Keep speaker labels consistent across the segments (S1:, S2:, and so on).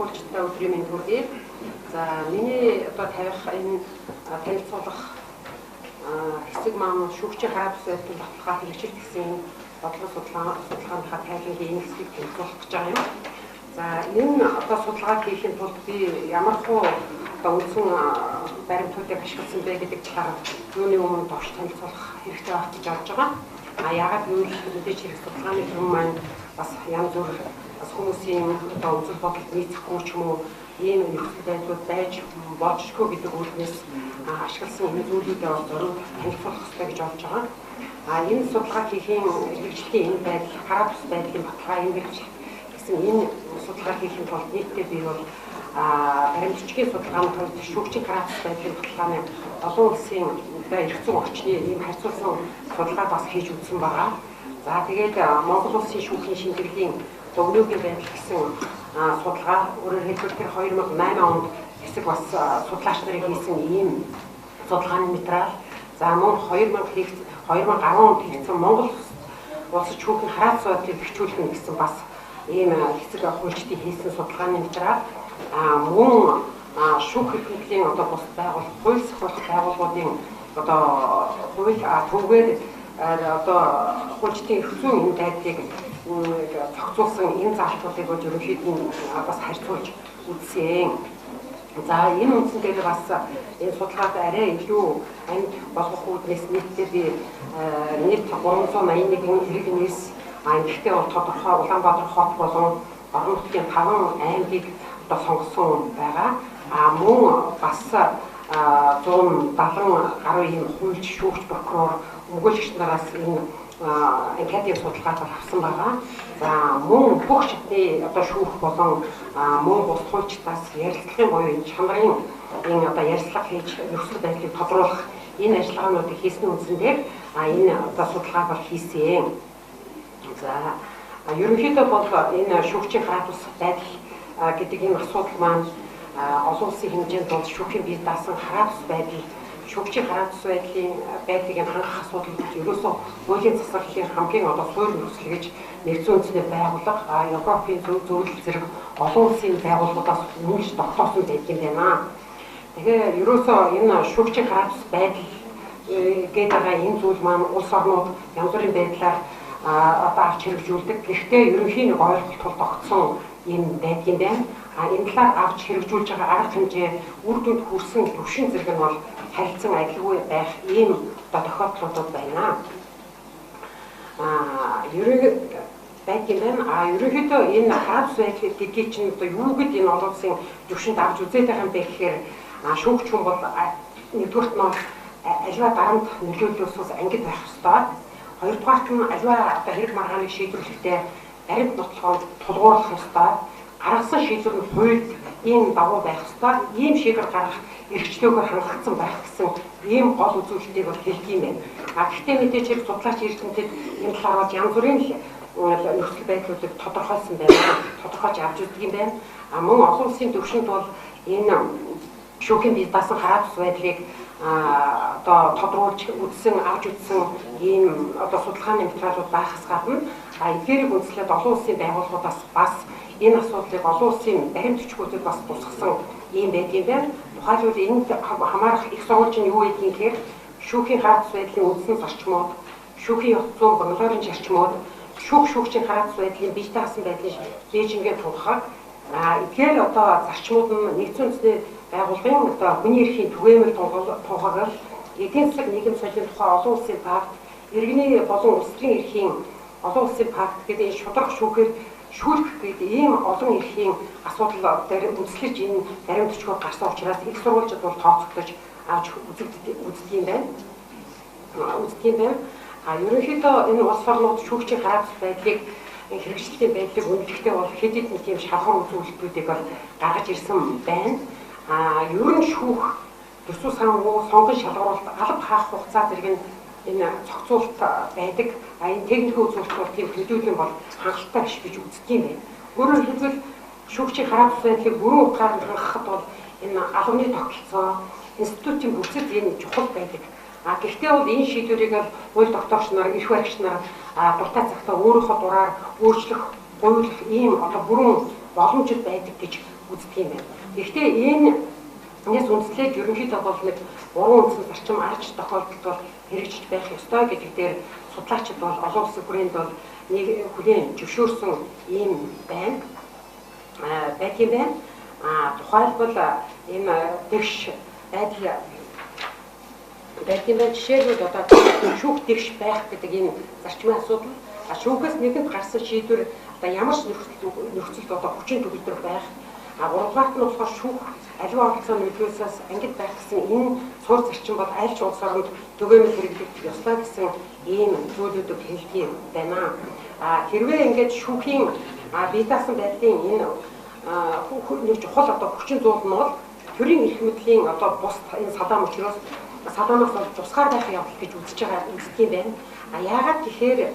S1: сургуульчтай өдрийн мэнд хүргэе. За миний одоо тавих энэ танилцуулах хэсэг маань шүүгчийн хараа бус байдлын баталгаа хэрэгжил гэсэн бодлого судалгааныхаа тайлбарын энэ хэсгийг танилцуулах гэж байгаа юм. За энэ одоо судалгаа хийхин тулд би ямар хуу одоо үндсэн баримтуудыг ашигласан бэ гэдэг талаар юуны өмнө товч танилцуулах хэрэгтэй байх гэж бодож байгаа. Яагаад гэвэл мэдээж хэрэг судалгааны юм маань бас янз бүр хүмүүсийн одоо үзэл бодолд нийцэхгүй ч юм уу ийм нөхцөл байдлууд байж болжгүй гэдэг үгнээс ашигласан энэ зүйлүүдээ бас зөв танилцуулах хэрэгтэй гэж болж байгаа. Энэ судалгаа хийхийн хэрэгжлийн энэ байдал, хараа бус байдлын баталгаа энэ гэсэн энэ судалгаа хийхин тулд нийтдээ би бол баримтчгийн судалгааны тулд шүүгчийн хараа бус байдлын баталгааны олон улсын эрх зүйн орчны ийм харьцуулсан судалгаа бас хийж үзсэн байгаа. За тэгээд Монгол улсын шүүхийн шинжилгээний өгнөөгийн байдал гэсэн судалгаа өөрөөр хэлбэл тэр 2008 онд хэсэг бас судлаач нарын хийсэн ийм судалгааны материал. За мөн 2010 онд хийсэн Монгол улсын шүүхийн хараа бус байдлыг бэхжүүлэх гэсэн бас ийм хэсэг хуульчдын хийсэн судалгааны материал. Мөн шүүх эрхлэлийн одоо бус байгууллага, хууль сахиулах байгууллагуудын одоо хууль түгээд одоо хуульчдын эрх зүйн энэ байдлыг зохицуулсан энэ заалтуудыг бол ерөнхийдөө бас харьцуулж үзсэн. За энэ үндсэн дээр бас энэ судалгаад арай илүү амьд болгох үүднээс нийтдээ би нийт 381 иргэнээс гэхдээ бол тодорхой Улаанбаатар хот болон орон нутгийн 5 аймгийг одоо сонгосон байгаа. Мөн бас 170 гаруй ийм хуульч, шүүгч, прокурор, өмгөөлөгч нараас энэ анкетын судалгааг авсан байгаа. За мөн бүх шатны одоо шүүх болон мөн бус хуульчдаас ярилцлагын буюу энэ чанарын энэ одоо ярилцлага хийж нөхцөл байдлыг тодруулах энэ ажиллагаануудыг хийсний үндсэн дээр энэ одоо судалгааг бол хийсэн. За ерөнхийдөө бол энэ шүүгчийн хараа бус байдал гэдэг энэ асуудал маань олон улсын хэмжээнд бол шүүхийн бие даасан хараа бус байдал, шүүгчийн хараа бус байдлыг хангах асуудал ерөөсөө хуулийн засаглалын хамгийн одоо суурь нөхцөл гэж нэгдсэн үндэсний байгууллага Европын зөвлөл зэрэг олон улсын байгууллагуудаас үнэлж тогтоосон байдаг юм байна. Тэгэхээр ерөөсөө энэ шүүгчийн хараа бус байдал гэдэг байгаа энэ зүйл маань улс орнууд янз бүрийн байдлаар одоо авч хэрэгжүүлдэг. Гэхдээ ерөнхийн нэг ойлголт тул тогтсон юм байдаг юм байна. Энэ талаар авч хэрэгжүүлж байгаа арга хэмжээ үр дүнд хүрсэн төвшин зэрэг нь бол харилцан адилгүй байх ийм одоо тохиолдлууд байна. Ерөнхийдөө энэ хараа бус байдал гэдгийг чинь одоо юу гэд энэ олон улсын төвшөнд авч үзээд байгаа юм бэ гэхээр шүүгч хүн бол нэгдүгürt нь аливаа дарамт нөлөөлөлөөс ангид байх ёстой. Хоёрдугаарт нь аливаа одоо хэрэг маргааныг шийдвэрлэхдээ баримт нотлохоор тулгуурлах ёстой. Гаргасан шийдвэр нь хуульд ийм дагуу байх ёстой. Ийм шийдвэр гаргах эрхчлөөгөөр хангагдсан байх гэсэн ийм гол үзүүлэлтийг бол хэлдэг юм байна. Гэхдээ мэдээж хэрэг судлаач эрдэмтэд энэ талаар янз бүрийн нөхцөл байдлуудыг тодорхойлсон байна. Тодорхойлж авч үздэг юм байна. Мөн олон улсын төвшөнд бол энэ шүүхийн бие даасан хараа бус байдлыг одоо тодруулж үзсэн, авч үзсэн ийм одоо судалгааны материалууд байхаас гадна эдгээрийг үндэслээд олон улсын байгууллагуудаас бас энэ асуудлыг олон улсын баримт хүчгүүдэд бас тусгасан ийм байдаг юм байна. Тухайлбал энд хамаарах их сурвалж нь юу гэдгийг гэхээр шүүхийн хараа бус байдлын үндсэн зарчмууд, шүүхийн ёс зүйн бангалорын зарчмууд, шүүгчийн хараа бус байдлын бие даасан байдлын бэжингээ тулхаг эдгээр одоо зарчмууд нь нэгдсэн үндэсний байгууллагын одоо хүний эрхийн түгээмэл тунхаглал, эдийн засаг нийгэм соёлын тухай олон улсын пакт, иргэний болон улс төрийн эрхийн олон улсын пакт гэдэг энэ шударга шүүхээр шүүлэх гэдэг ийм олон эрхийн асуудал дээр үндэслэж энэ баримт хүчгүй гарсан учраас их сурвалжууд бол тооцогдож авч үздэг юм байна. Ерөнхийдөө энэ улс орнууд шүүгчийн хараа бус байдлыг хэрэгжлийн байдлыг үнэлэхдээ бол хэд хэдэн тийм шалгуур үзүүлэлтүүдийг бол гаргаж ирсэн байна. Ер нь шүүх төсөв санхүү сонгон шалгуулалт алба хаах хугацаа зэрэг энэ зохицуулалт байдаг. Энэ техникийн үзүүлэлт бол тийм хөдөлгөөн бол хангалттай биш гэж үздэг юм байна. Өөрөөр хэлбэл шүүгчийн хараа бус байдлыг бүрэн утгаар хангахад бол энэ албаны тогтолцоо, институтын бүсэд энэ чухал байдаг. Гэхдээ бол энэ шийдвэрийг бол хууль тогтоогч нар, эрх баригч нар дуртай цагтаа өөрийнхөө дураар өөрчлөх, гуйлах ийм одоо бүрэн боломжит байдаг гэж үздэг юм байна. Гэхдээ энэс үндслээд ерөнхийдөө бол нэг 3 үндсэн зарчим арч тохиолдолд бол хэрэгжиж байх ёстой гэдэг дээр судлаачид бол олон улсын хүрээнд бол нэг хүлээн зөвшөөрсөн ийм байна. Байдаг юм байна. Тухайлбал энэ тэгш байдал байдаг юм байна. Жишээлбэл одоо шүүх тэгш байх гэдэг энэ зарчмын асуудал шүүхээс нэгэнд гарсан шийдвэр одоо ямар ч нөхцөлд одоо хүчин төгөлдөр байх. Гуравдугаарт нь болохоор шүүх аливаа оролцооны нөлөөсөөс ангид байх гэсэн энэ суур зарчим бол аль ч улс оронд түгээмэл хэрэглэгдэх ёстой гэсэн ийм зүйлүүдийг хэлдэг байна. Хэрвээ ингээд шүүхийн бие даасан байдлын энэ нэг чухал одоо хүчин зүйл нь бол төрийн эрх мэдлийн одоо бус энэ садаам учраас садаамаас бол тусгаар байх явдал гэж үзэж юм байна. Яагаад тэгэхээр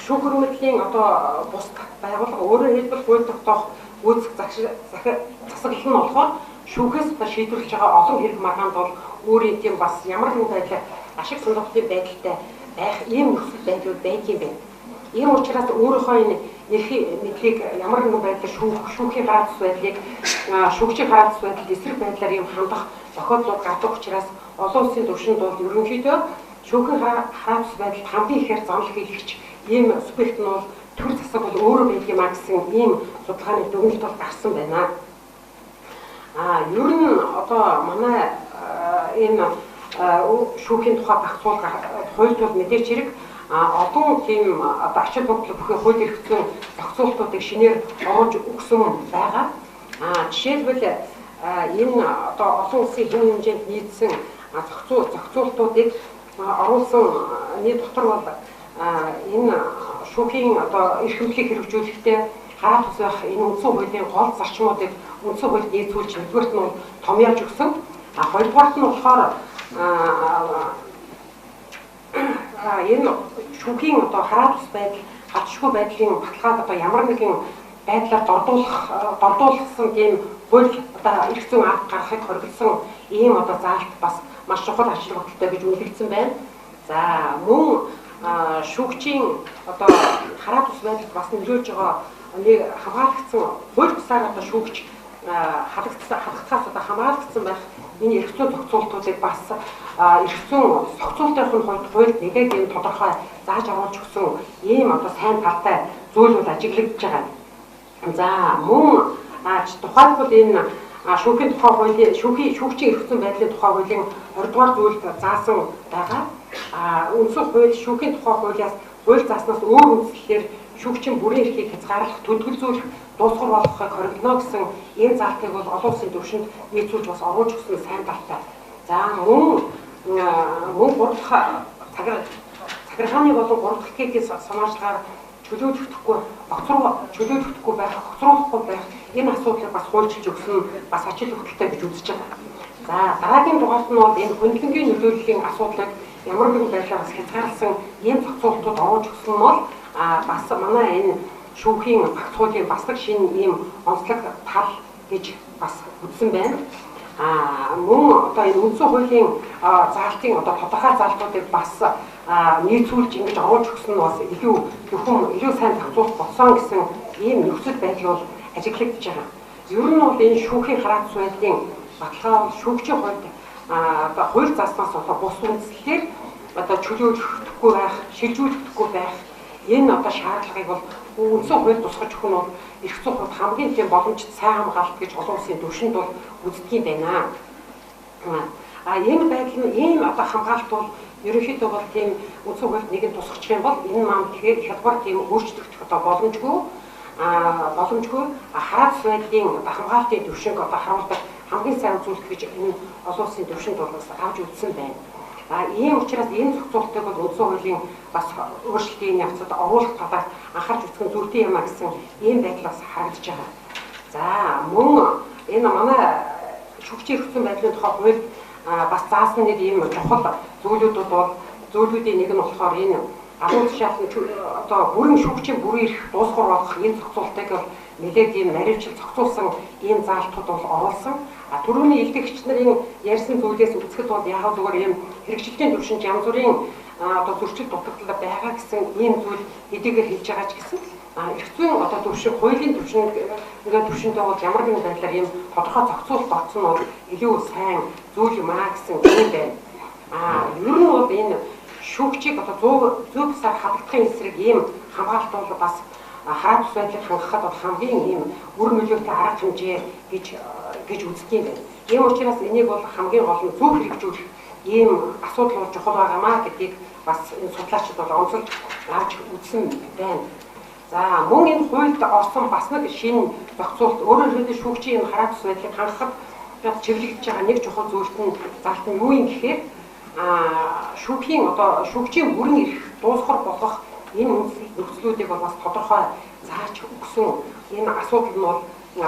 S1: шүүх хөрмөдлийн одоо бус байгууллага өөрөөр хэлбэл хууль тогтоох үүсэх засаглал нь болохоор шүүхээс шийдвэрлэж байгаа олон хэрэг маргаанд бол өөрийн тийм бас ямар нэгэн байдлаар ашиг сонирхлын байдалтай байх ийм нөхцөл байдлууд байдаг юм байна. Ийм учраас өөрийнхөө энэ эрхийн мэдлийг ямар нэгэн байдлаар шүүхийн гараа зус байдлыг шүүгчийн гараа зус байдалд эсрэг байдлаар ийм хандах тохиолдлууд гардаг учраас олон улсын түвшинд бол ерөнхийдөө шүүхийн гараа зус байдалд хамгийн ихээр зам хийгч ийм субъект нь бол төр засаг бол өөрөө байдаг юм а гэсэн ийм судалгааны дүгнэлт бол гарсан байна. Ер нь одоо манай энэ шүүхийн тухай багцуулга хуульд бол мэдээж хэрэг олон тийм одоо ачаал бодлого бүхэн хууль эрх зүйн зохицуултуудыг шинээр оруулж өгсөн байгаа. Жишээлбэл энэ одоо олон улсын хэм хэмжээнд нийцсэн зохицуултуудыг оруулсан нийт дотор бол энэ шүүхийн одоо эрх мэдлийг хэрэгжүүлэхдээ хараа тус байх энэ үндсэн хуулийн гол зарчмуудыг үндсэн хуульд нийцүүлж нэгдүгээрт нь томьёолж өгсөн. Хоёрдугаарт нь болохоор энэ шүүхийн одоо хараа тус байдал хатшгүй байдлын баталгааг одоо ямар нэгэн байдлаар дордуулсан тийм хууль одоо эрх зүйн акт гаргахыг хоригдсан ийм одоо заалт бас маш чухал ажил хөдөлтэй гэж үнэлэгдсэн байна. За мөн шүүгчийн одоо хараа тус байдалд бас нөлөөлж байгаа нэг хамгаалагдсан хууль бусаар одоо шүүгч халагдахаас одоо хамгаалагдсан байх энэ эрх зүйн зохицуултуудыг бас эрх зүйн зохицуултын хуульд нэгээд энэ тодорхой зааж оруулж өгсөн ийм одоо сайн талтай зүйл бол ажиглагдж байгаа. За мөн тухайлбал энэ шүүхийн тухай хуулийн шүүгчийн эрх зүйн байдлын тухай хуулийн 20 дугаар зүйлд заасан байгаа. Үндсэн хууль шүүхийн тухай хуулиас хууль зааснаас өөр үндслэлээр шүүгчийн бүрийн эрхийг хязгаарлах, төлөвлөзүүлэх, дуусгар болгохыг хоригдно гэсэн энэ заалтыг бол олон улсын түвшинд нийцүүлж бас оруулж өгсөн сайн талтай. За мөн цагиргааны болон гурвдах гэхээс санаачлагаар чөлөөлөгдөхгүй, чөлөөлөгдөхгүй байх, хоцруулахгүй байх энэ асуудлыг бас хуульчилж өгсөн бас ажил хөдөлтэй гэж үзэж байгаа. За дараагийн дугаарт нь бол энэ хөндлөнгийн нөлөөллийн асуудлыг ямар нэгэн байдлаар хязгаарласан ийм зохицуултууд оруулж өгсөн нь бол бас манай энэ шүүхийн багцуулын бас нэг шинэ ийм онцлог тал гэж бас үзсэн байна. Мөн одоо энэ үндсэн хуулийн заалтын одоо тодорхой заалтуудыг бас нийцүүлж ингэж оруулж өгсөн нь бас илүү сайн зохицуулах болсон гэсэн ийм нөхцөл байдал бол ажиглагдж байгаа. Ер нь бол энэ шүүхийн хараа зус байдлын баталгаа бол шүүгчийн хувьд одоо хууль зааснаас одоо бус үндслэлээр одоо чөлөөлөхгүй байх, шилжүүлэхгүй байх энэ одоо шаардлагыг бол үндсэн хууль тусгаж өгөх нь бол эрх зүйн хувьд хамгийн тийм боломжит сайн хамгаалалт гэж олон улсын түвшинд бол үздэг юм байна. Энэ байдал нь ийм одоо хамгаалалт бол ерөнхийдөө бол тийм үндсэн хуульд нэгэн тусгах юм бол энэ маань тэгэхээр хялбар тийм өөрчлөгдөх одоо боломжгүй хараа зус байдлын хамгаалтын түвшинг одоо харуулдаг хамгийн сайн үзүүлэлт гэж энэ олон улсын түвшинд бол авч үзсэн байна. Ийм учраас энэ зохицуултыг бол үндсэн хуулийн бас өөрчлөлтийн явцад оруулах талаар анхаарч үзэх нь зүйтэй юм а гэсэн ийм байдлаас харагдаж байгаа. За мөн энэ манай шүүгчийн эрх зүйн байдлын тухай хууль бас заасан нэг ийм чухал зүйлүүдийн нэг нь болохоор энэ агуу тушаалын одоо бүрэн шүүгчийн бүрийн эрх дуусгар болгох энэ зохицуултыг бол нэлээд ийм наривчил зохицуулсан ийм заалтууд бол оруулсан. Түрүүний илтгэгч нарын ярьсан зүйлээс үзэхэд бол яг зүгээр ийм хэрэгжилтийн түвшинд янз бүрийн одоо зөрчил дутагдал байгаа гэсэн ийм зүйл хэдийгээр хэлж байгаа ч гэсэн эрх зүйн одоо төвшин, хуулийн төвшин ингээд төвшөнтэй бол ямар нэгэн байдлаар ийм тодорхой зохицуулалт орсон нь бол илүү сайн зүйл юм аа гэсэн юм байна. Ер нь бол энэ шүүгчийг одоо 100% хадгалахын эсрэг ийм хамгаалалт бол бас хараа бус байдлыг хангахад бол хамгийн ийм үр нөлөөтэй арга хэмжээ гэж үздэг юм байна. Ийм учраас энийг бол хамгийн гол нь зөв хэрэгжүүлэх ийм асуудал бол чухал байгаамаа гэдгийг бас энэ судлаачид бол онцолж гарч үзсэн байна. За мөн энэ хуульд орсон бас нэг шинэ зохицуулалт өөрөөр хэлбэл шүүгчийн энэ хараа бус байдлыг хангахад чиглэгдэж байгаа нэг чухал зүйлт нь заалт нь юу юм гэхээр шүүгчийн бүрэн эрх дуусгар болох энэ нөхцлүүдийг бол бас тодорхой зааж өгсөн энэ асуудал нь бол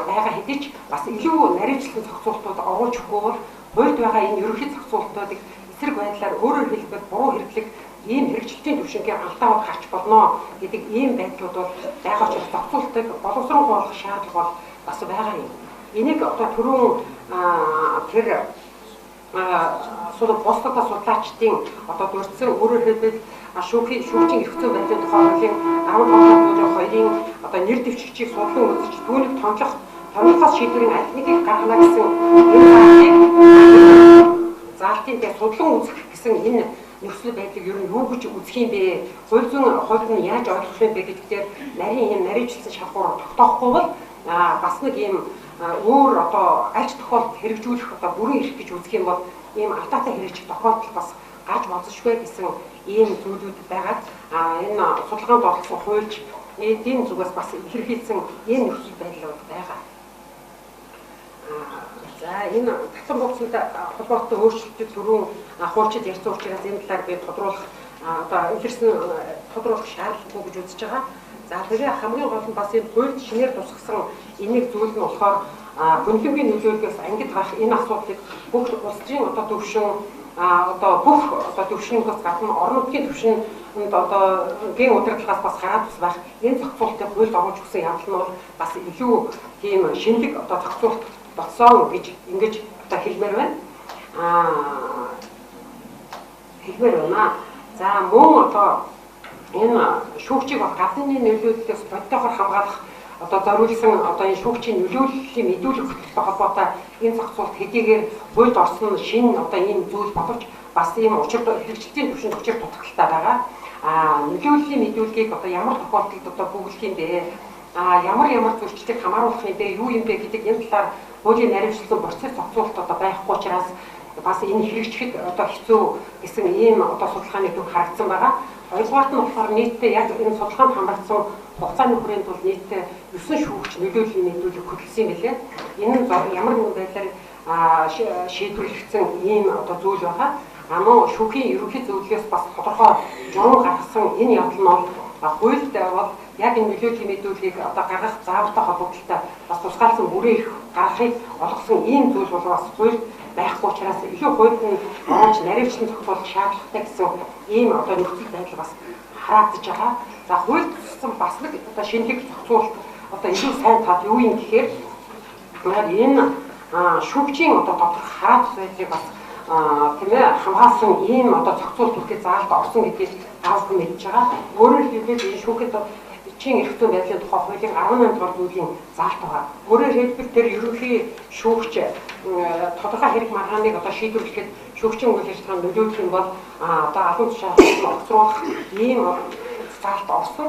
S1: байгаа хэдий ч бас илүү наривчлан зохицуултууд оруулчихгүй бол хуульд байгаа энэ ерөнхий зохицуултуудыг эсрэг байдлаар өөрөөр хэлбэл буруу хэрэглэх ийм хэрэгжилтийн төвшингээр алдаавд гарч болно гэдэг ийм байдлууд бол байгаа ч зохицуултыг боловсруулах шаардлага бол бас байгаа юм. Энийг одоо түрүүн тэр бусдад судлаачдын одоо дурдсан өөрөөр хэлбэл шүүгчийн эрх зүйн байдлын тухай хуулийн 15/2002-ийн одоо нэр дэвшигчийг судлан үзэж түүнийг томилхоос шийдвэрийн аль нэгийг гаргана гэсэн энэ заалтын дээр судлан үзэх гэсэн энэ нөхцөл байдлыг ер нь юу гэж үзэх юм бэ? Хууль зүйн хувьд нь яаж ойлгох юм бэ гэдгээр нарийн ийм наривчлсан шалгуур тогтоохгүй бол бас нэг ийм өөр одоо аль ч тохиолдолд хэрэгжүүлэх одоо бүрэн эрх гэж үзэх юм бол ийм алдаатай хэрэгжих тохиолдол бас гарч болзошгүй гэсэн ийм зүйлүүд байгаад энэ судалгаанд оролцсон хуульч эдийн зүгээс бас илэрхийлсэн ийм нөхцөл байдал байгаа. За энэ татвар хууцтай холбоотой өөрчлөлтүүд түрүүн хуульчид ярьсан учраас энэ талаар би тодруулах одоо илэрсэн тодруулах шаардлагагүй гэж үзэж байгаа. За тэгээ хамгийн гол нь бас энэ хуульд шинээр тусгасан энийг зүйл нь болохоор гүнлэмгийн нөлөөллөөс ангид гарах энэ асуудлыг бүх улсын одоо төвшин одоо бүх одоо төвшинээс гадна орон нутгийн төвшин одоо гийн удирдлагаас бас хараад байх энэ зохицуултыг хуульд оруулж өгсөн явдал нь бол бас илүү тийм шинэлэг одоо зохицуулт болсон гэж ингэж одоо хэлмээр байна. Хэлмээр байна. За мөн одоо энэ шүүгчийг бол гадны нөлөөллөөс бодтойгоор хамгаалах одоо зориулсан одоо энэ шүүгчийн нөлөөллийн мэдүүлэх хөтөлбөртэй холбоотой энэ зохицуулт хэдийгээр хуульд орсон шинэ одоо ийм зүйл боловч бас ийм учир хэрэгжилтийн төвшөнд учир дутагдaltaй байгаа. Нөлөөллийн мэдүүлгийг одоо ямар тохиолдолд одоо бүглэх юм бэ? Ямар зөрчлөлтийг хамааруулах юм бэ? Юу юм бэ гэдэг энэ талаар хуулийн наривчлсан процесс зохицуулалт одоо байхгүй учраас бас энэ хэрэгжихэд одоо хэцүү гэсэн ийм одоо судалгааны төв харагдсан байгаа. Хоёрдугаар нь болохоор нийтдээ яг энэ судалгаанд хамрагдсан хугацааны хүрээнд бол нийтдээ 9 шүүгч нөлөөллийн мэдүүлэг хөтлсөн юм билээ. Энэ нь ямар нэгэн байдлаар шийдвэрлэгдсэн ийм одоо зүйл байгаа. Мөн шүүхийн ерөнхий зөвлөлөөс бас тодорхой журам гаргасан энэ явдал нь бол хуульд бол яг энэ нөлөөллийн мэдүүлгийг одоо гаргах заавартай холбоотой бас тусгаалсан бүрэн эрх гаргахыг олгосон ийм зүйл бол бас хуульд байхгүй учраас илүү хуульд нь оруулж наривчлан зохицуулах шаардлагатай гэсэн ийм одоо нөхцөл байдал бас хараагдж байгаа. За хуульд туссан бас нэг одоо шинэлэг зохицуулалт одоо илүү сайн тал юу юм гэхээр энэ шүүгчийн одоо тодорхой хараа бус байдлыг бас тийм ээ хамгаалсан ийм одоо зохицуулалт үүргээ заалт орсон гэдгийг таавхан мэдж байгаа. Өөрөөр хэлбэл энэ шүүхэд чин эрх зүйн байдлын тухай хуулийн 18 дугаар зүйлийн заалт байгаа. Өөрөөр хэлбэл тэр ерөнхий шүүгч тодорхой хэрэг маргааныг одоо шийдвэрлэхэд шүүгчийн үйл ажиллагаанд нөлөөлөх юм бол одоо албан тушаалыг огцруулах ийм заалт орсон.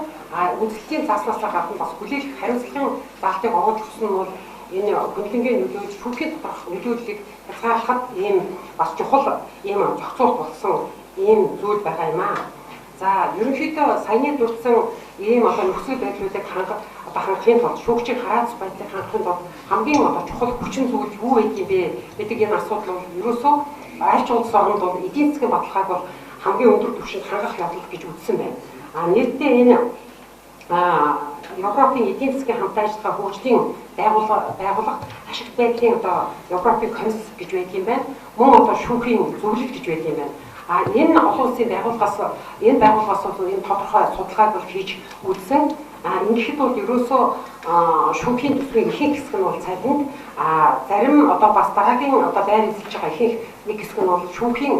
S1: Үндэслэлийн зааснаас гадна бас хүлээлт хариуцлагын заалтыг оруулж өгсөн нь бол энэ гүнлэнгийн нөлөөлж шүүхийн тодорхой нөлөөллийг хязгаарлахад ийм бас чухал ийм зохицуулт болсон ийм зүйл байгаа юм аа. За ерөнхийдөө саяны дурдсан ийм одоо нөхцөл байдлуудыг хангахын тулд шүүгчийн хараа бус байдлыг хангахын тулд хамгийн одоо чухал хүчин зүйл юу байдаг юм бэ гэдэг энэ асуудал бол ерөөсөө аль ч улс оронд бол эдийн засгийн бодлогыг бол хамгийн өндөр түвшинд хангах явдал гэж үзсэн байна. Нийтдээ энэ Европын эдийн засгийн хамт ажиллагаа хөгжлийн байгууллага ашигт байдлын одоо Европын комисс гэж байдаг юм байна. Мөн одоо шүүхийн зөвлөлт гэж байдаг юм байна. Энэ олон улсын байгууллагаас энэ тодорхой судалгааг бол хийж үзсэн. Ингэхэд бол ерөөсөө шүүхийн төсвийн ихэнх хэсэг нь бол цалинд зарим одоо бас дараагийн одоо байр эзэлж байгаа ихэнх нэг хэсэг нь бол шүүхийн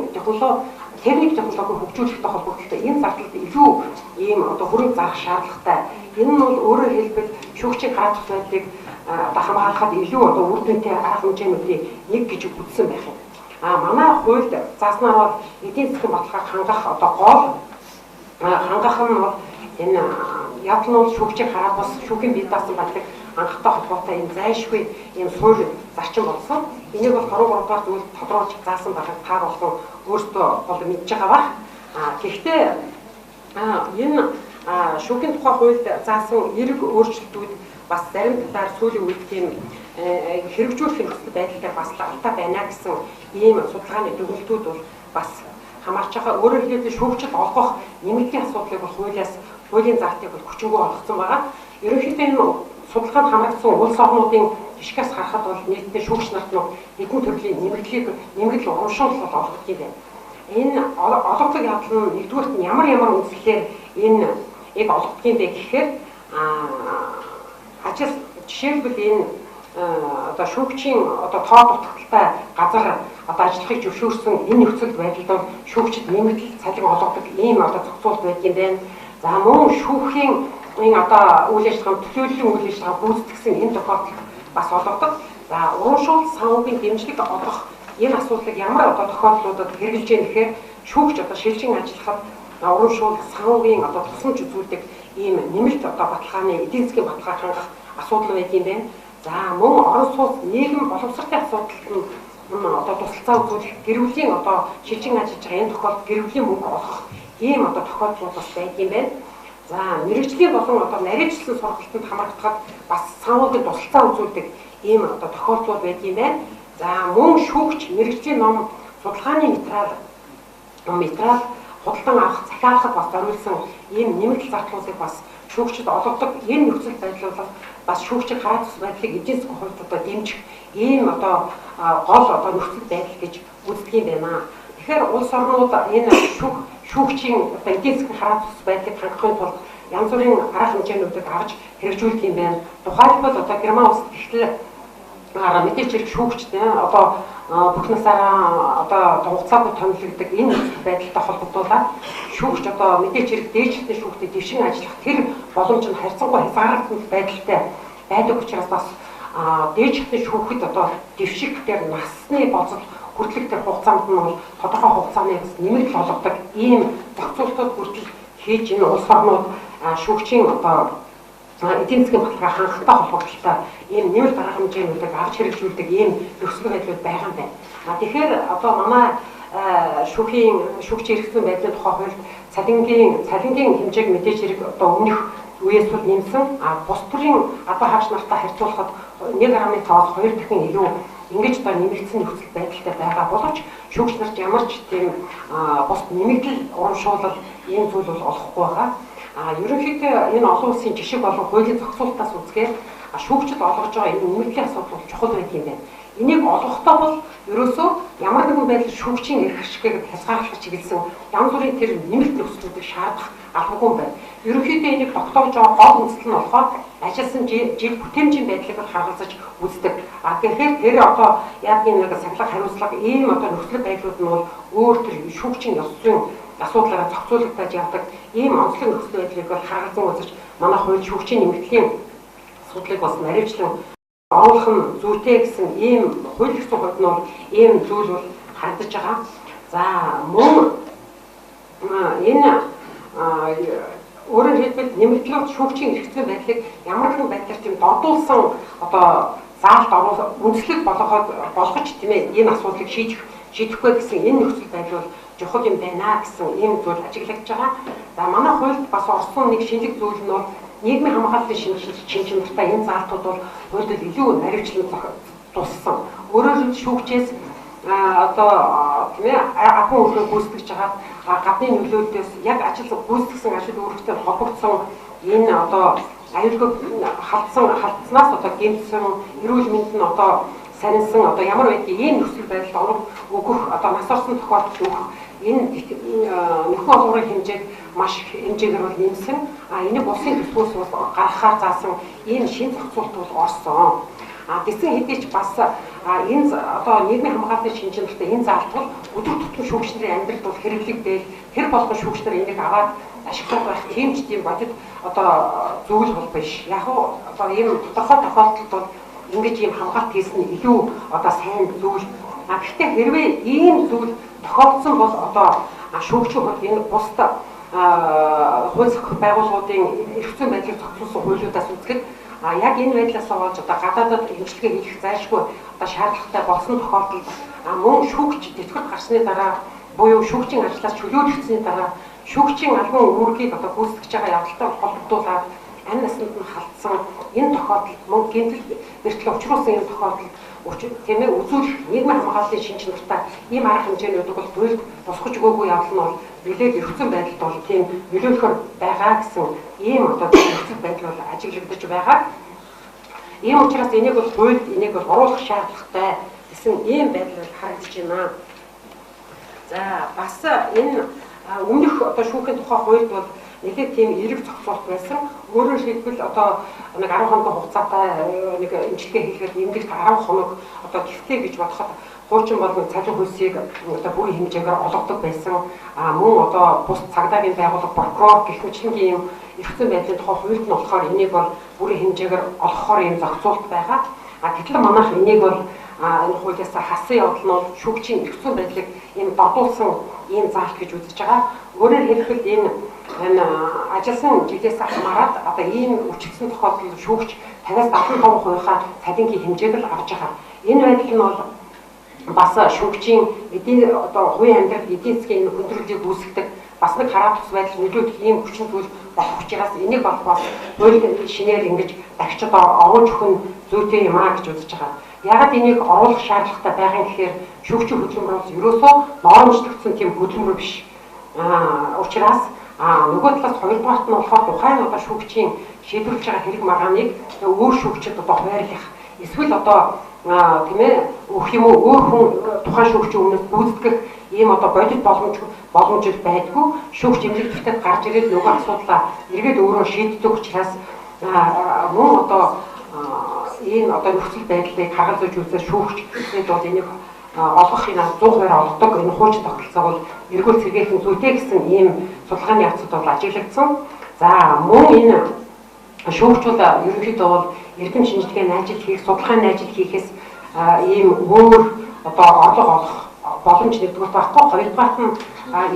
S1: техник технологи хөгжүүлэлттэй холбоотой энэ зардлыг илүү ийм одоо хөрөнгө зарах шаардлагатай. Энэ нь бол өөрөөр хэлбэл шүүгчийн гарах байдлыг одоо хамгаалахад илүү одоо үр дүнтэй арга хэмжээнүүдийн нэг гэж үзсэн байх юм. Манай хуульд зааснаар бол эдийн засгийн баталгааг хангах одоо гол хангах нь бол энэ явдлын шүүгчийн гарах бас шүүхийн бие даасан байдлыг хангахтай холбоотой энэ зайлшгүй ийм суурь зарчим болсон. Энийг бол 23 дугаар зүйл тодруулж заасан байхад та болсон өөртөө бол мэдж байгаа бах. Гэхдээ энэ шүүхийн тухай хуульд заасан эрг өөрчлөлтүүд бас зарим талаар сүүлийн үед тийм хэрэгжүүлэх нөхцөл байдлаар бас алдаа байна гэсэн ийм судалгааны дүгнэлтүүд бол бас хамаарч байгаа. Өөрөөр хэлбэл шүүгчд олгох нэмэлтийн асуудлыг бол хуулийн заалтыг бол хүчингү олгосон байгаа. Ерөнхийдөө энэ судалгаанд хамрагдсан улс орнуудын жишгээс харахад бол нийтдээ шүүгч нарт хэдэн төрлийн нэмэгдэл урамшуул бол олгох юм байна. Энэ олгодог явдал нь нэгдүгээрт нь ямар үндслээр энэ олгодгийг бэ гэхээр жишээлбэл энэ одоо шүүгчийн одоо тоо дутагдaltaй газар одоо ажиллахыг зөвшөөрсөн энэ нөхцөл байдалд шүүгчд нэмэгдэл цалин олгодог ийм одоо зохицуулт байдаг юм байна. За мөн шүүхийн энэ одоо үйл ажиллагаа төлөөллийн үйл ажиллагаа гүйцэтгэсэн энэ тохиолдолд бас олгодог. За урамшуул санхүүгийн дэмжлэг олгох энэ асуудлыг ямар одоо тохиолдлуудад хэрэгжилж яах гэхээр шүүгч одоо шилжин ажиллахад урамшуул санхүүгийн одоо тусламж үзүүлдэг ийм нэмэлт одоо баталгааны эдийн засгийн баталгааг хангах асуудал байдаг юм байна. За мөн орон сууц нийгэм боловсролын асуудалд нь одоо тусалцаа үзүүлэх гэр бүлийн одоо шилжин ажиллаж байгаа энэ тохиолдолд гэр бүлийн мөнгө олгох ийм одоо тохиолдлууд бас байдаг юм байна. За мэрэгжлийн болон одоо нарийвчилсан сургалтанд хамрагдахад бас санхүүгийн тусалцаа үзүүлдэг ийм одоо тохиолдлууд байдаг юм байна. За мөн шүүгч мэрэгжлийн ном судалгааны материал худалдан авах захиалахад бас зориулсан ийм нэмэгдэл зардлуудыг бас шүүгчд олгодог. Энэ нөхцөл байдал бол бас шүүгчийн гарах байдлыг эдийн засгийн хувьд одоо дэмжих ийм одоо гол одоо нөхцөл байдал гэж үздэг юм байна. Тэгэхээр улс орнууд энэ шүүгчийн одоо эдийн засгийн гарах байдлыг хангахын тулд янз бүрийн арга хэмжээнүүдийг авч хэрэгжүүлдэг юм байна. Тухайлбал одоо Герман улсад ихтэл мэдээж хэрэг шүүгчтэй одоо бүх насаараа одоо хугацаагүй томилогддог энэ нөхцөл байдалтай холбогдуулаад шүүгч одоо мэдээж хэрэг дээжлэлтэй шүүгчтэй дэвшин ажиллах тэр боломж нь харьцангуй хязгаарлалт байдалтай байдаг учраас бас дээжлэлтэй шүүхэд одоо дэвших дээр насны боцол хүртэлх тэр хугацаанд нь бол тодорхой хугацааны нэмэгдэл олгодог ийм зохицуултууд хүртэл хийж энэ улс орнууд шүүгчийн одоо эдийн засгийн баталгаа хангалттай холбогдолтой ийм нэмэлт арга хэмжээнүүдийг авч хэрэгжүүлдэг ийм нөхцөл байдлууд байгаа юм байна. Тэгэхээр одоо манай шүүгчийн эрхтэн байдлын тухай хуульд цалингийн хэмжээг мэдээж хэрэг одоо өмнөх үеэс бол нэмсэн. Бус төрийн одоо хавч нартай харьцуулахад 1.5-аас 2 дахин илүү ингэж одоо нэмэгдсэн нөхцөл байдалтай байгаа боловч шүүгч нарт ямар ч тийм бус нэмэгдэл урамшуулал ийм зүйл бол олохгүй байгаа. Ерөнхийдөө энэ олон улсын жишг болон хуулийн зохицуулалтаас үзгээр шүүгчд олгож байгаа энэ нэмэгдлийн асуудал чухал байдаг юм байна. Энийг олгохдоо бол ерөөсөө ямар нэгэн байдлаар шүүгчийн эрх ашигыг хязгаарлах чиглэсэн янз бүрийн тэр нэмэлт нөхцлүүдийг шаардах албагүй байна. Ерөнхийдөө энийг тогтоож байгаа гол үндэслэл нь болохоор ажилласан жил бүтээмжийн байдлыг харгалзаж үздэг. Тэгэхээр тэр одоо яг нэг сахилга хариуцлага ийм одоо нөхцөл байдлууд нь бол өөр тэр шүүгчийн ёс зүйн асуудлаараа зохицуулагдаж явдаг ийм онцлог нөхцөл байдлыг бол харгалзан үзэж манай хууль шүүгчийн нэмэгдлийн асуудлыг бас наривчлан оруулах нь зүйтэй гэсэн ийм хууль ёсны хувьд нь бол ийм зүйл бол хандж байгаа. За мөн энэ өөрөөр хэлбэл нэмэгдлүүд шүүгчийн эрх зүйн байдлыг ямар нэгэн байдлаар тийм дордуулсан одоо заалт оруулах үндэслэл болгож тийм ээ энэ асуудлыг шийдэхгүй гэсэн энэ нөхцөл байдал бол чухал юм байна гэсэн ийм зүйл ажиглагдж байгаа. За манай хуульд бас орсон нэг шинжлэх зүйл нь бол нийгмийн хамгааллын шинжилгээтэй энэ заалтууд бол хуульд илүү наривчлан туссан. Өөрөөр хэлбэл шүүгчээс одоо тийм ээ ахын үйлдэл гүйцэтгэж байгаа гадны нөлөөллөөс яг гүйцэтгсэн ажил үүрэгтэй холбогдсон энэ одоо аюулгүй халтснаас одоо гэмтсэн эрүүл мэнд нь одоо царинсан одоо ямар байдгийг ийм нөхцөл байдалд орох өгөх одоо нас орсон тохиолдолд өгөх энэ нөхөн олгорын хэмжээг маш их хэмжээгээр бол нэмсэн. Энийг улсын төсвөөс бол гаргахаар заасан ийм шин зохицуулт бол орсон. Тэсэн хэдий ч бас энэ одоо нийгмийн хамгаалалтын шинжилгээтэй энэ заалтвал өдөр тутмын шүүгчдийн амьдралд бол хэрэглэгдээл тэр болгон шүүгчдэр энийг аваад ашиглах байх тийм ч тийм бодит одоо зүйл бол биш. Яг одоо ийм тодорхой тохиолдолд бол ингэж ийм хамгаалалт хийсэн илүү одоо сайн зүйл. Гэхдээ хэрвээ ийм зүйл тохиолдсон бол одоо шүүгчид энэ бусд хууль зохиох байгууллагуудын эрх зүйн байдлыг зохицуулсан хуулиудаас үзэхэд яг энэ байдлаас болж одоо гадаадад эмчилгээ хийх зайлшгүй одоо шаардлагатай болсон тохиолдолд мөн шүүгч тэтгэврт гарсны дараа буюу шүүгчийн ажлаас чөлөөлөгдсөний дараа шүүгчийн албан үүргийг одоо гүйцэтгэж байгаа явдалтай холбогдуулаад амь насанд нь халтсан энэ тохиолдолд мөн гэмтэл бэртэл учруулсан энэ тохиолдолд тэмээ үзүүлэх нийгмийн хамгааллын шинжилгээтэй ийм арга хэмжээнүүд бол буйлд босгож өгөөгүй явдал нь бол нэлээд эрхцэн байдалд бол тийм нөлөөлөхөр байгаа гэсэн ийм одоо нөхцөл байдал бол ажиглагдаж байгаа. Ийм учраас энийг бол хуульд энийг бол оруулах шаардлагатай гэсэн ийм байдал харагдаж байна. За бас энэ өмнөх одоо шүүхийн тухай хуульд бол нэлээд тийм эерэг зохицуулт байсан. Өөрөөр хэлбэл одоо нэг 10 хоногийн хугацаатай нэг эмчилгээ хийхэд нэмэлт 10 хоног одоо гэртээ гэж бодоход хуучин болон цалин хөлсийг одоо бүрийн хэмжээгээр олгодог байсан. Мөн одоо бус цагдаагийн байгууллага прокурор гэх мэтлэнгийн юм эрх зүйн байдлын тухай хуульд нь болохоор энийг бол бүрийн хэмжээгээр олгохоор юм зохицуулт байгаа. Гэтэл манайх энийг бол энэ хуулиас хассан явдал нь бол шүүгчийн эрх зүйн байдлыг ийм додуулсан ийм заалт гэж үзэж байгаа. Өөрөөр хэлбэл энэ ажилсан жилээс хамаарат одоо ийм үчигдсэн тохиолдолд шүүгч 50-75%-аа цалингийн хэмжээг л авч байгаа. Энэ байдал нь бол бас шүүгчийн эдийн одоо хувийн амьдрал эдийн засгийн хүндрэлийг үүсгдэг бас нэг хараа тус байдал нөлөөлөх ийм хүчин зүйл болох учраас энийг бас хууль шинээр ингэж дахиж одоо оруулж өгөх нь зүйтэй юм аа гэж үзэж байгаа. Ягаад энийг оруулах шаардлагатай байгаа юм гэхээр шүүгчийн хөдөлмөр бол ерөөсөө норомжлогдсон тийм хөдөлмөр биш. Учраас нөгөө талаас хоёрдугаарт нь болохоор тухайн одоо шүүгчийн шийдвэрлэж байгаа хэрэг маргааныг өөр шүүгчид одоо хуваарлах эсвэл одоо тийм ээ өөх юм уу өөр хүн тухайн шүүгчийн өмнөөс гүйцэтгэх ийм одоо бодит боломж байдгүй шүүгч эмнэлэгтээ гарч ирээд нөгөө асуудлаа эргээд өөрөө шийддэг учраас мөн одоо энэ одоо нөхцөл байдлыг хагалж үзэх шүүгчид бол энийг олгох энэ 100% олгодог энэ хуучин тогтолцоо бол эргүүл цэгээхэн зүйтэй гэсэн ийм судалгааны явцад бол ажиглагдсан. За мөн энэ шүүгчүүд ерөнхийдөө бол эрдэм шинжилгээний ажил хийх, судалгааны ажил хийхээс ийм өөр одоо орлого олох боломж нэгдүгээр байхгүй. Хоёрдугаарт нь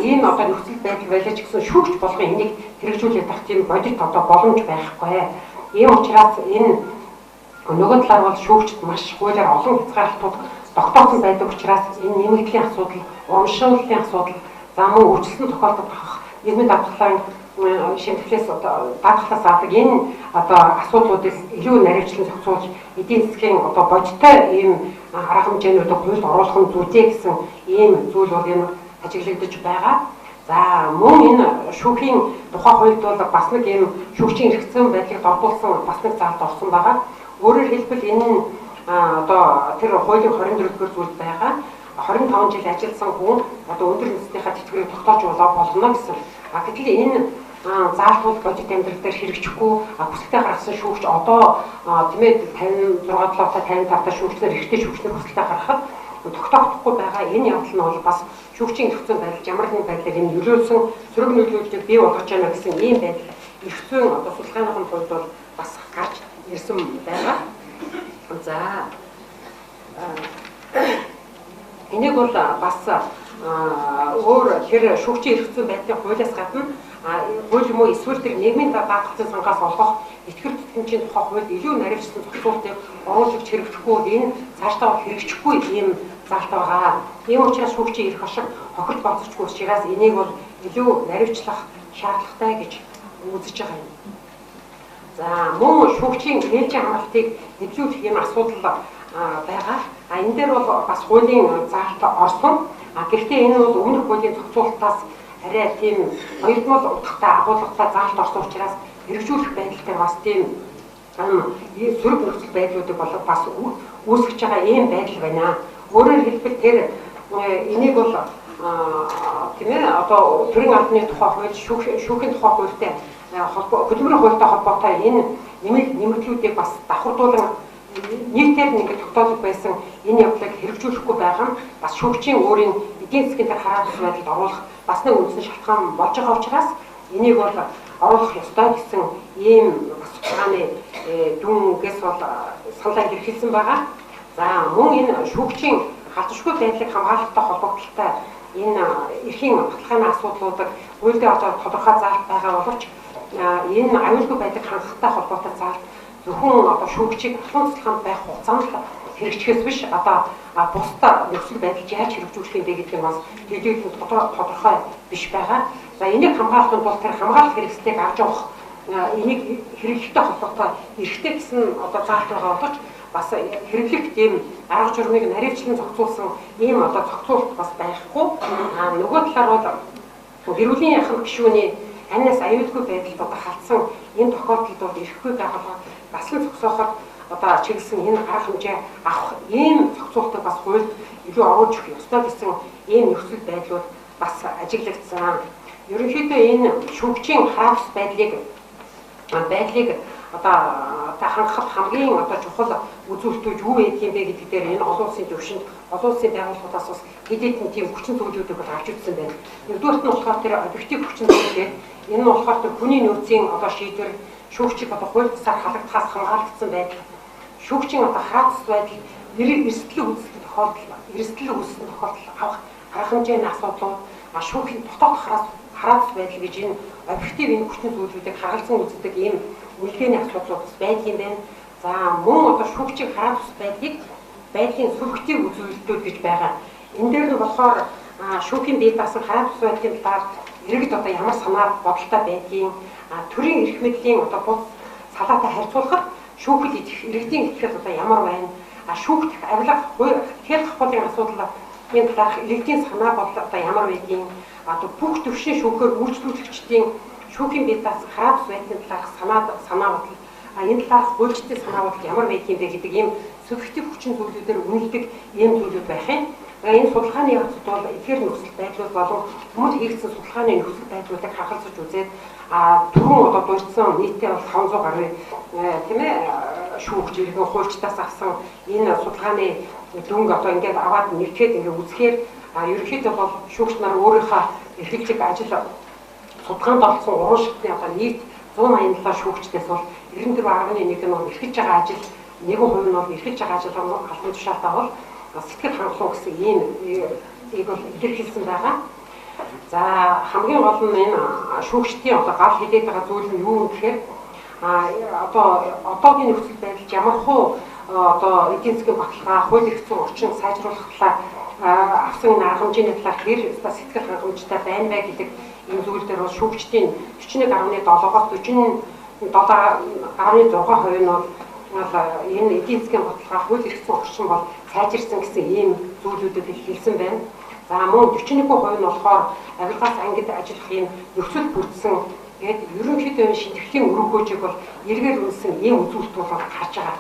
S1: ийм одоо нөхцөл байдал байлаа ч гэсэн шүүгч болгон энийг хэрэгжүүлээд авах тийм бодит одоо боломж байхгүй. Ийм учраас энэ нөгөө талаар бол шүүгчд маш хуулиар олон хязгаарлалтууд тогтоосон байдаг учраас энэ нэмэгдлийн асуудал, урамшууллын асуудал, за мөн өвчлөлтөнд тохиолдох нийгмийн давтгалын шимтгэлээс даатгалаас авдаг энэ одоо асуудлуудыг илүү наривчлан зохицуулж эдийн засгийн одоо бодиттой ийм арга хэмжээнүүдийг хуульд оруулах нь зүйтэй гэсэн ийм зүйл бол энэ ажиглагдаж байгаа. За мөн энэ шүүхийн тухай хуульд бол бас нэг ийм шүүгчийн эрх зүйн байдлыг дордуулсан бас нэг заалт орсон байгаа. Өөрөөр хэлбэл энэ одоо тэр хуулийн 24-р зүйлд байгаа 25 жил ажилласан хүн одоо өндөр үндэснийхээ тэтгэврийг тогтоож болно гэсэн. Гэтэл энэ заалтууд бодит амьдрал дээр хэрэгжихгүй хүсэлтэд гаргасан шүүгч одоо тийм ээ 56-55 та шүүгчнэр эрхтэй шүүгчнэр хүсэлтэд гаргахад тогтоохгүй байгаа энэ явдал нь бол бас шүүгчийн эрх зүйн байдал ямар нэгэн байдлаар энэ нөлөөлсөн сөрөг нөлөөлөлтийг бий болгож байна гэсэн ийм байдал эрх зүйн одоо судалгааныхын хувьд бол бас гарч ирсэн байгаа. За энийг бол бас өөр тэр шүүгчийн эрх зүйн байдлын хуулиас гадна хууль юм уу эсвэл тэр нийгмийн даатгалын сангаас олгох итгэл итгэмжийн тухай хууль илүү наривчлан зохицуултыг оруулж өгч хэрэгжихгүй энэ цаашдаа хэрэгжихгүй ийм заалт байгаа. Ийм учраас шүүгчийн эрх ашиг хохирд болцохгүй учраас энийг бол илүү наривчлах шаардлагатай гэж үзэж байгаа юм. За мөн шүүгчийн ээлжийн хамгаалтыг нэвтрүүлэх юм асуудал байгаа. Энэ дээр бол бас хуулийн заалт орсон. Гэхдээ энэ бол өмнөх хуулийн зохицуулалтаас арай тийм хоёрдмол утгатай агуулгатай заалт орсон учраас хэрэгжүүлэх байдал дээр бас тийм сөрөг нөхцөл байдлуудыг бол бас үүсгэж байгаа ийм байдал байна. Өөрөөр хэлбэл тэр энийг бол тийм ээ одоо төрийн албаны тухай хууль, шүүхийн тухай хуультай хөдөлмөрийн хуультай холбоотой энэ нэмэгдлүүдийг бас давхардуулан нийтээр нэг тогтоолог байсан энэ явдлыг хэрэгжүүлэхгүй байгаа нь бас шүүгчийн өөрийн эдийн засгийн хараа бус байдалд оруулах бас нэг үндсэн шалтгаан болж байгаа учраас энийг бол оруулах ёстой гэсэн ийм бас судалгааны дүнгээс бол саналаа илэрхийлсэн байгаа. За мөн энэ шүүгчийн халтшгүй байдлыг хамгаалахтай холбоотой энэ эрхийн баталгааны асуудлуудыг хууль дээр одоо тодорхой заалт байгаа боловч энэ аюулгүй байдлыг хангахтай холбоотой заалт зөвхөн одоо шүүгчийг албан тусламд байх хугацаанд хэрэгжихээс биш одоо бусдаа нөхцөл байдалд яаж хэрэгжүүлэх юм бэ гэдэг нь бас хэдийгээр тодорхой биш байгаа. За энийг хамгаалахын тулд тэр хамгаалах хэрэгслийг авч явах энийг хэрэглэхтэй холбоотой эрхтэй гэсэн одоо заалт байгаа боловч бас хэрэглэх тийм арга журмыг наривчлан зохицуулсан ийм одоо зохицуулт бас байхгүй. Нөгөө талаар бол гэр бүлийн яхан гишүүний амнаас аюулгүй байдалд одоо халтсан энэ тохиолдолд бол ирэхгүй байгаагаа бас л зогсооход одоо чиглэсэн энэ арга хэмжээ авах ийм зохицуултыг бас хуульд илүү оруулж өгөх ёстой гэсэн ийм нөхцөл байдлууд бас ажиглагдсан. Ерөнхийдөө энэ шүүгчийн хараалт байдлыг одоо хангахад хамгийн одоо чухал үзүүлэлтүүд юу байдаг юм бэ гэдэг дээр энэ олон улсын төвшөнд олон улсын байгууллагуудаас бас хэд хэдэн тийм хүчин зүйлүүдийг бол авч үзсэн байна. Нэгдүгээрт нь болохоор тэр объектив хүчин зүйлүүд энэ нь болохоор тэр хүний нөөцийн одоо шийдвэр шүүгчийг одоо хууль бусаар халагдахаас хамгаалагдсан байдал шүүгчийн одоо хараалт байдал эрсдэл үүссэн тохиолдол авах арга хэмжээний асуудлууд шүүхийн дотоод хараалт байдал гэж энэ объектив энэ хүчин зүйлүүдийг хагалзан үздэг ийм үлгээний асуудлууд байдаг юм байна. За мөн одоо шүүгчийн хараалт байдлын субъектив үзүүлэлтүүд гэж байгаа. Энэ дээр нь болохоор шүүхийн бие даасан хараалт байдлын талаар иргэд одоо ямар санаа бодолтой байдгийг төрийн эрх мэдлийн одоо бус салаатай харьцуулахад шүүхэд иргэдийн итгэл одоо ямар байна? Шүүхт авилга хялт хавлын асуудал энэ талаарх иргэдийн санаа бодол одоо ямар байдгийг одоо бүх төвшин шүүхээр үйлчлүүлэгчдийн шүүхийн бие даасан хараалт байдлын талаарх санаа бодол энэ талаарх хуульчдын санаа бодол ямар байдгийг бэ гэдэг ийм субъектив хүчин зүйлүүдээр үнэлдэг ийм зүйлүүд байх юм. Энэ судалгааны явцад бол эдгээр нөхцөл байдлууд болон өмнө хийгдсэн судалгааны нөхцөл байдлуудыг хахалцаж үзээд түрүүн одоо дурдсан нийтдээ бол 500 гаруй тийм ээ шүүгч иргэн хуульчдаас авсан энэ судалгааны дүнг одоо ингээд аваад нэгтгэхэд ингээд үзэхээр ерөнхийдөө бол шүүгч нар өөрийнхөө эрхлэлтийг ажил судалгаанд орсон уран шигтний одоо нийт 187 шүүгчдээс бол 94.1 нь эрхэж байгаа ажил 1% нь бол эрхэж байгаа ажил албан тушаалтаа бол сэтгэл хангалуун гэсэн ийм бол илэрхийлсэн байгаа. За хамгийн гол нь энэ шүүгчдийн одоо гал хэлээд байгаа зүйл нь юу гэхээр одоо одоогийн нөхцөл байдалд ямар хуу одоо эдийн засгийн баталгаа, хууль эрх зүйн орчин сайжруулах талаар авсан арга хэмжээний талаар хэр сэтгэл хангамжтай байна вэ гэдэг энэ зүйл дээр бол шүүгчдийн 41.7-оос 47.6% нь бол энэ эдийн засгийн баталгаа, хууль эрх зүйн орчин бол сайжирсан гэсэн ийм зүйлүүдэд хэлсэн байна. За мөн 41% нь болохоор авилгаас ангид ажиллах ийм нөхцөл бүрдсэн гээд ерөнхийдөө шинтгэлийн өргөөжийг бол эргээр үнсэн ийм үзүүлэлтүүд гарч байгаа.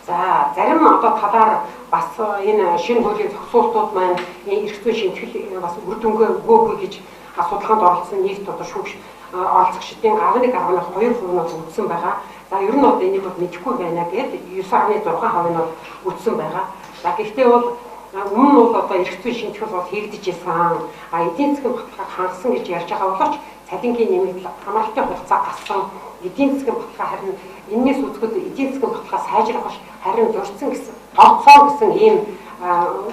S1: За зарим одоо талаар бас энэ шинэ хуулийн зохицуултууд маань эрх зүйн шинтгэл бас үр дүнгээ өгөөгүй гэж судалгаанд оролцсон нийт одоо шүүгч оролцогчдын 11.2% нь үзсэн байгаа. За ер нь одоо энийг бол мэдэхгүй байна гэдэг 9.6% нь үзсэн байгаа. За гэхдээ бол өмнө нь бол одоо эрх зүйн шинтгэл бол хийгдэж байсан. Эдийн засгийн баталгааг хангасан гэж ярьж байгаа боловч цалингийн нэмэгдэл хамааралтай хугацаа гассан эдийн засгийн баталгаа харин энэс үзэхэд эдийн засгийн баталгаа сайжрах биш харин дурдсан гэсэн тооцоо гэсэн ийм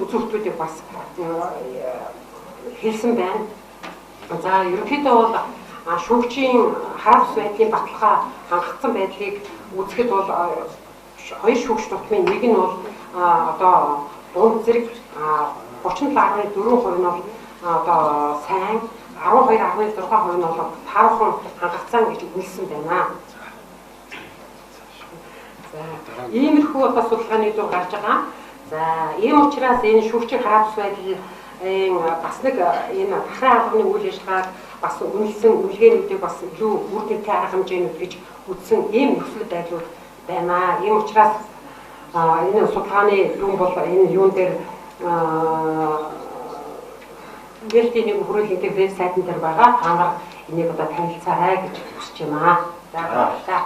S1: үзүүлэлтүүдийг бас хэлсэн байна. За ерөнхийдөө бол шүүгчийн хараалт байдлын баталгаа хангагдсан байдлыг үзэхэд бол хоёр шүүгч тутмын нэг нь бол одоо дунд зэрэг 37.4% нь бол одоо сайн 12.6% нь бол таархан хангацсан гэж үнэлсэн байна. За иймэрхүү одоо судалгааны дүр гарч байгаа. За ийм учраас энэ шүүгчийн хараалт байдал бас нэг энэ дахрын албаны үйл ажиллагааг бас үнэлсэн үлгээнүүдийг бас илүү үр дүнтэй арга хэмжээнүүд гэж үзсэн ийм нөхцөл байдлууд байна. Ийм учраас Энэ судалгааны юм бол энэ юун дээр гэртийн нэг хүрээлэнтэй веб сайтн дээр байгаа. Та нар энийг одоо танилцаарай гэж хүсэж байна. За баярлалаа.